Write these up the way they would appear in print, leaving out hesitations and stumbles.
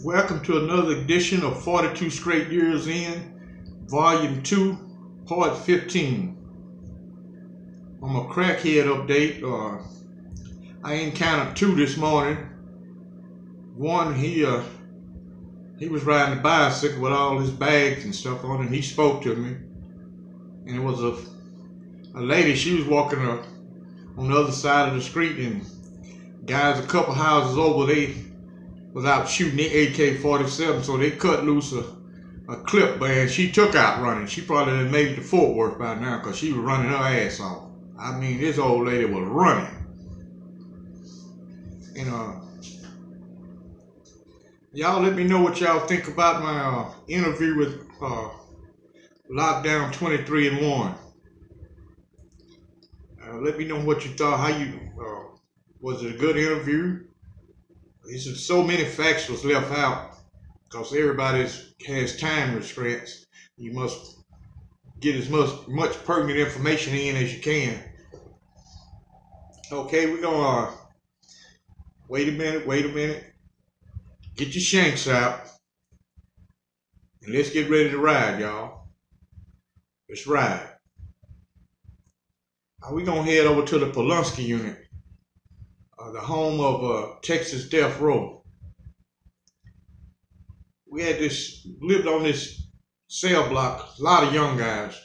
Welcome to another edition of 42 Straight Years In, Volume 2, Part 15. On my crackhead update, I encountered two this morning. One, he was riding a bicycle with all his bags and stuff on, and he spoke to me. And it was a lady, she was walking on the other side of the street, and guys a couple houses over, they was out shooting the AK-47, so they cut loose a clip, and she took out running. She probably done made it to Fort Worth by now because she was running her ass off. I mean, this old lady was running. And y'all let me know what y'all think about my interview with Lockdown 23 and 1. Let me know what you thought. How you was it a good interview? There's so many facts was left out because everybody has time restraints. You must get as much pertinent information in as you can. Okay, we're gonna wait a minute. Get your shanks out and let's get ready to ride, y'all. Let's ride. We're gonna head over to the Pulaski unit. The home of Texas Death Row. We had lived on this cell block, a lot of young guys.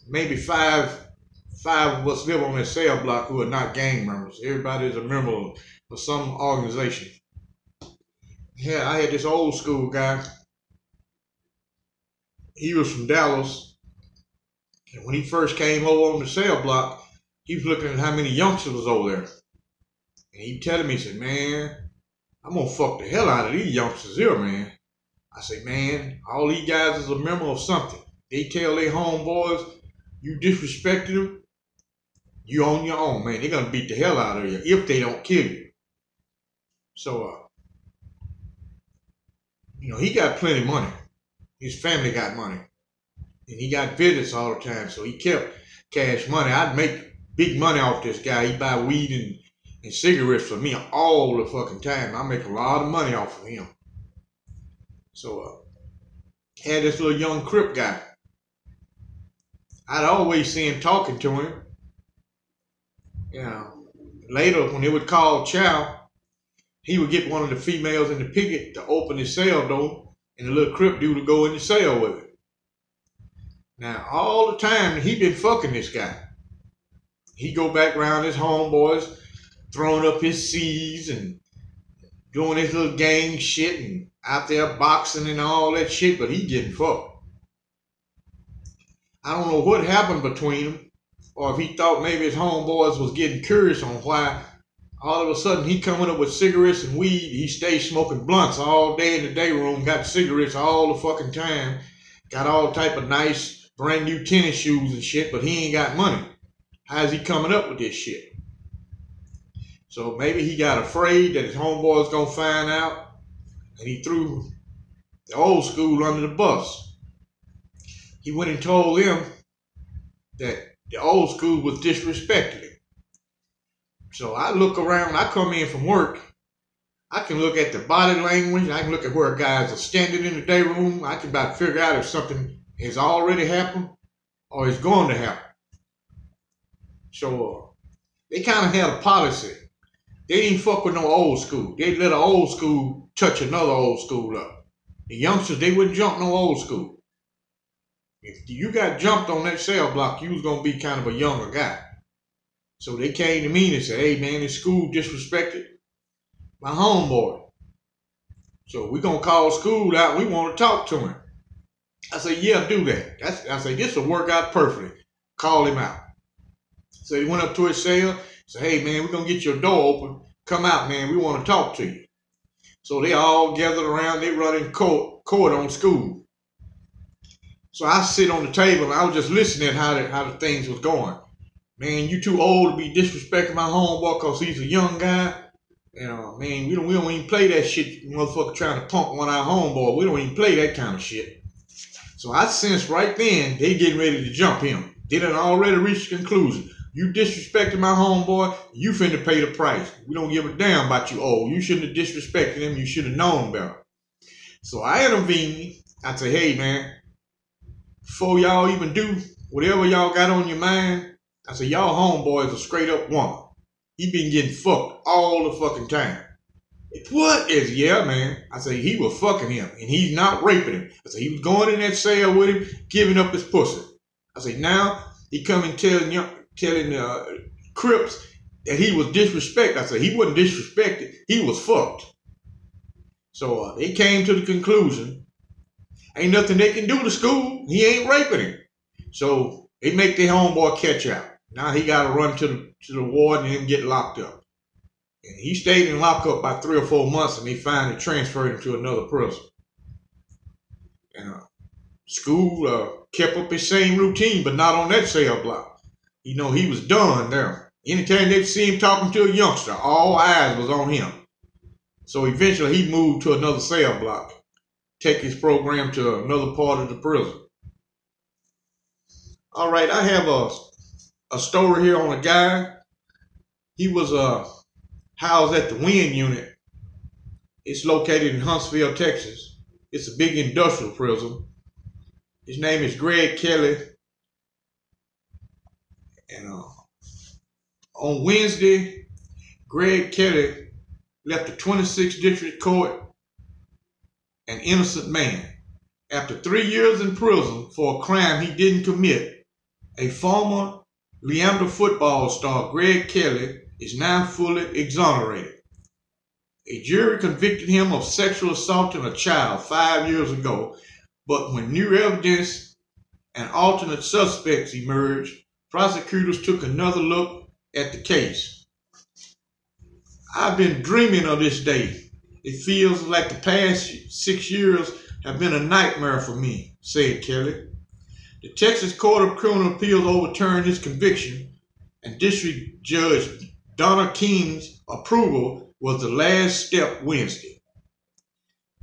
Maybe five of us live on this cell block who are not gang members. Everybody is a member of some organization. Yeah, I had this old school guy. He was from Dallas. And when he first came over on the cell block, he was looking at how many youngsters was over there. And he telling me, he said, man, I'm going to fuck the hell out of these youngsters here, man. I said, man, all these guys is a member of something. They tell their homeboys, you disrespected them, you on your own, man. They're going to beat the hell out of you if they don't kill you. So, he got plenty of money. His family got money. And he got visits all the time, so he kept cash money. I'd make big money off this guy. He buy weed and cigarettes for me all the fucking time. I make a lot of money off of him. So, had this little young Crip guy. I'd always see him talking to him. Later, when they would call chow, he would get one of the females in the picket to open his cell door, and the little Crip dude would go in the cell with him. Now, all the time, he been fucking this guy. He go back around his homeboys, throwing up his C's and doing his little gang shit and out there boxing and all that shit, but he getting fucked. I don't know what happened between them, or if he thought maybe his homeboys was getting curious on why all of a sudden he coming up with cigarettes and weed. He stayed smoking blunts all day in the day room, got cigarettes all the fucking time, got all type of nice brand new tennis shoes and shit, but he ain't got money. How's he coming up with this shit? So maybe he got afraid that his homeboy's gonna find out, and he threw the old school under the bus. He went and told them that the old school was disrespecting him. So I look around, I come in from work, I can look at the body language, I can look at where guys are standing in the day room, I can about figure out if something has already happened or is going to happen. So they kind of had a policy. They didn't fuck with no old school. They let an old school touch another old school up. The youngsters, they wouldn't jump no old school. If you got jumped on that cell block, you was going to be kind of a younger guy. So they came to me and said, hey man, this school disrespected my homeboy. So we're going to call school out. We want to talk to him. I said, yeah, do that. I said, this will work out perfectly. Call him out. So he went up to his cell, said, hey, man, we're going to get your door open. Come out, man. We want to talk to you. So they all gathered around. They running court on school. So I sit on the table, and I was just listening at how the things was going. Man, you too old to be disrespecting my homeboy because he's a young guy. Man, we don't even play that shit, motherfucker trying to punk one of our homeboy. We don't even play that kind of shit. So I sensed right then they getting ready to jump him. They done already reached the conclusion. You disrespected my homeboy, you finna pay the price. We don't give a damn about you. Oh, you shouldn't have disrespected him. You should have known better. So I intervened. I say, hey, man, before y'all even do whatever y'all got on your mind, I said, y'all homeboy is a straight up woman. He been getting fucked all the fucking time. What is, yeah, man. I say, he was fucking him, and he's not raping him. I say, he was going in that cell with him, giving up his pussy. I say, now he coming telling Crips that he was disrespected. I said, he wasn't disrespected. He was fucked. So they came to the conclusion, ain't nothing they can do to school. He ain't raping him. So they make their homeboy catch out. Now he got to run to the ward and then get locked up. And he stayed in lockup by 3 or 4 months, and they finally transferred him to another prison. And school kept up his same routine, but not on that cell block. You know, he was done there. Anytime they'd see him talking to a youngster, all eyes was on him. So eventually he moved to another cell block, take his program to another part of the prison. All right, I have a story here on a guy. He was housed at the Wind Unit. It's located in Huntsville, Texas. It's a big industrial prison. His name is Gregg Kelley. And on Wednesday, Gregg Kelley left the 26th District Court an innocent man. After 3 years in prison for a crime he didn't commit, a former Leander football star, Gregg Kelley, is now fully exonerated. A jury convicted him of sexual assaulting a child 5 years ago, but when new evidence and alternate suspects emerged, prosecutors took another look at the case. I've been dreaming of this day. It feels like the past 6 years have been a nightmare for me, said Kelley. The Texas Court of Criminal Appeals overturned his conviction, and District Judge Donna King's approval was the last step Wednesday.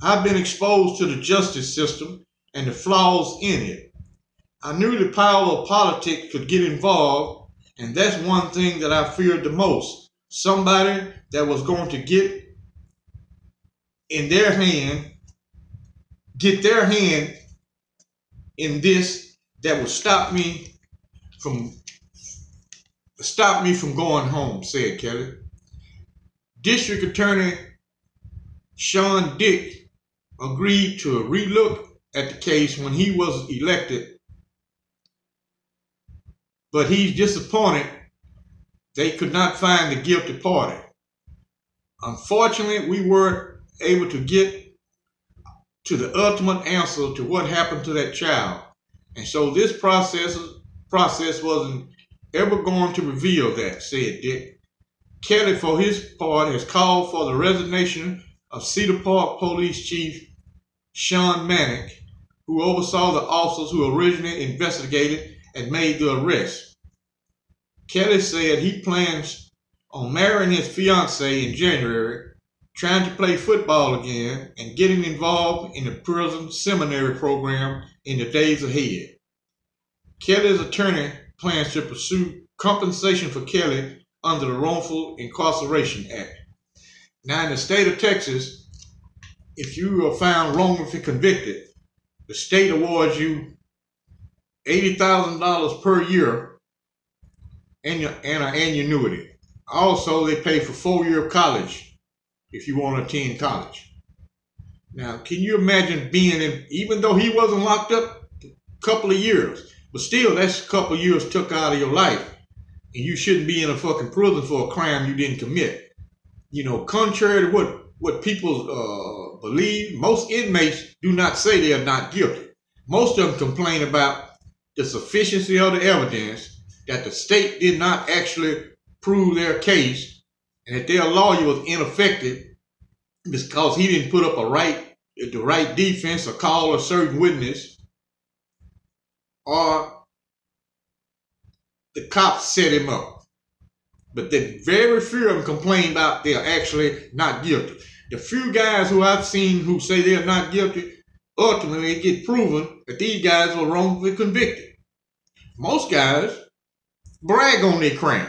I've been exposed to the justice system and the flaws in it. I knew the power of politics could get involved, and that's one thing that I feared the most. Somebody that was going to get their hand in this that would stop me from going home, said Kelley. District Attorney Sean Dick agreed to relook at the case when he was elected, but he's disappointed they could not find the guilty party. Unfortunately, we weren't able to get to the ultimate answer to what happened to that child, and so this process wasn't ever going to reveal that, said Dick. Kelley, for his part, has called for the resignation of Cedar Park Police Chief Sean Manick, who oversaw the officers who originally investigated and made the arrest. Kelley said he plans on marrying his fiancée in January, trying to play football again, and getting involved in the prison seminary program in the days ahead. Kelley's attorney plans to pursue compensation for Kelley under the Wrongful Incarceration Act. Now, in the state of Texas, if you are found wrongfully convicted, the state awards you $80,000 per year and an annuity. Also, they pay for 4-year college if you want to attend college. Now, can you imagine being in, even though he wasn't locked up a couple of years, but still that's a couple of years took out of your life, and you shouldn't be in a fucking prison for a crime you didn't commit. You know, contrary to what people believe, most inmates do not say they are not guilty. Most of them complain about the sufficiency of the evidence, that the state did not actually prove their case, and that their lawyer was ineffective because he didn't put up the right defense or call a certain witness, or the cops set him up. But the very few of them complain about they're actually not guilty. The few guys who I've seen who say they're not guilty, ultimately it get proven that these guys were wrongfully convicted. Most guys, brag on their crime.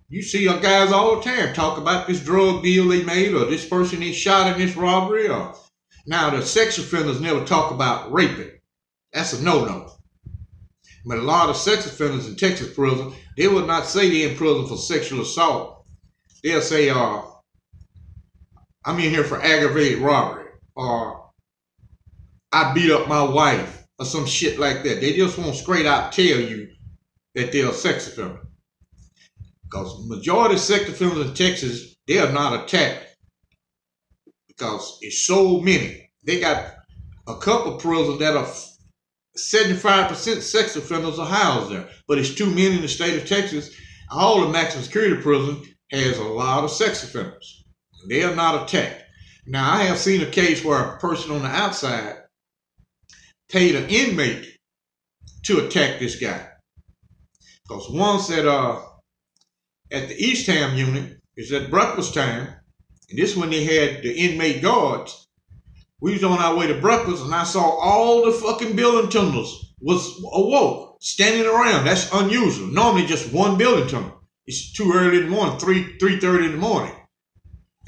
You see our guys all the time talk about this drug deal they made, or this person they shot in this robbery. Or now the sex offenders never talk about raping. That's a no-no. But a lot of sex offenders in Texas prison, they will not say they're in prison for sexual assault. They'll say, I'm in here for aggravated robbery, or I beat up my wife, or some shit like that. They just won't straight out tell you that they're a sex offender. Because the majority of sex offenders in Texas, they are not attacked because it's so many. They got a couple of prisons that are 75% sex offenders are housed there, but it's too many in the state of Texas. All the maximum security prison has a lot of sex offenders. They are not attacked. Now, I have seen a case where a person on the outside paid an inmate to attack this guy. Because once at the East Ham unit, it's at breakfast time, and this when they had the inmate guards. We was on our way to breakfast, and I saw all the fucking building tunnels was awoke, standing around. That's unusual. Normally just one building tunnel. It's too early in the morning, 3:30 in the morning.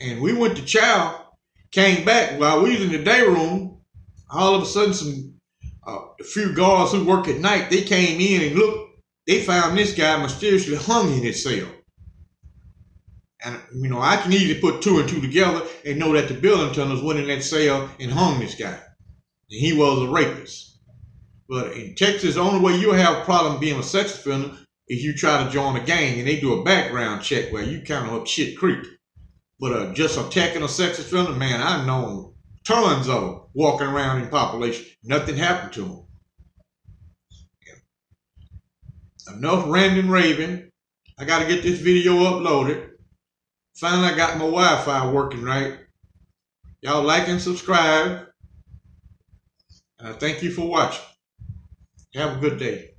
And we went to chow, came back while we was in the day room. All of a sudden, a few guards who work at night, they came in and looked. They found this guy mysteriously hung in his cell. And, I can easily put two and two together and know that the building tunnels went in that cell and hung this guy. And he was a rapist. But in Texas, the only way you'll have a problem being a sex offender is you try to join a gang and they do a background check where you kind of up shit creek. But just attacking a sex offender, man, I've known tons of them walking around in population. Nothing happened to them. Enough ranting raving. I got to get this video uploaded. Finally, I got my Wi-Fi working right. Y'all like and subscribe. And I thank you for watching. Have a good day.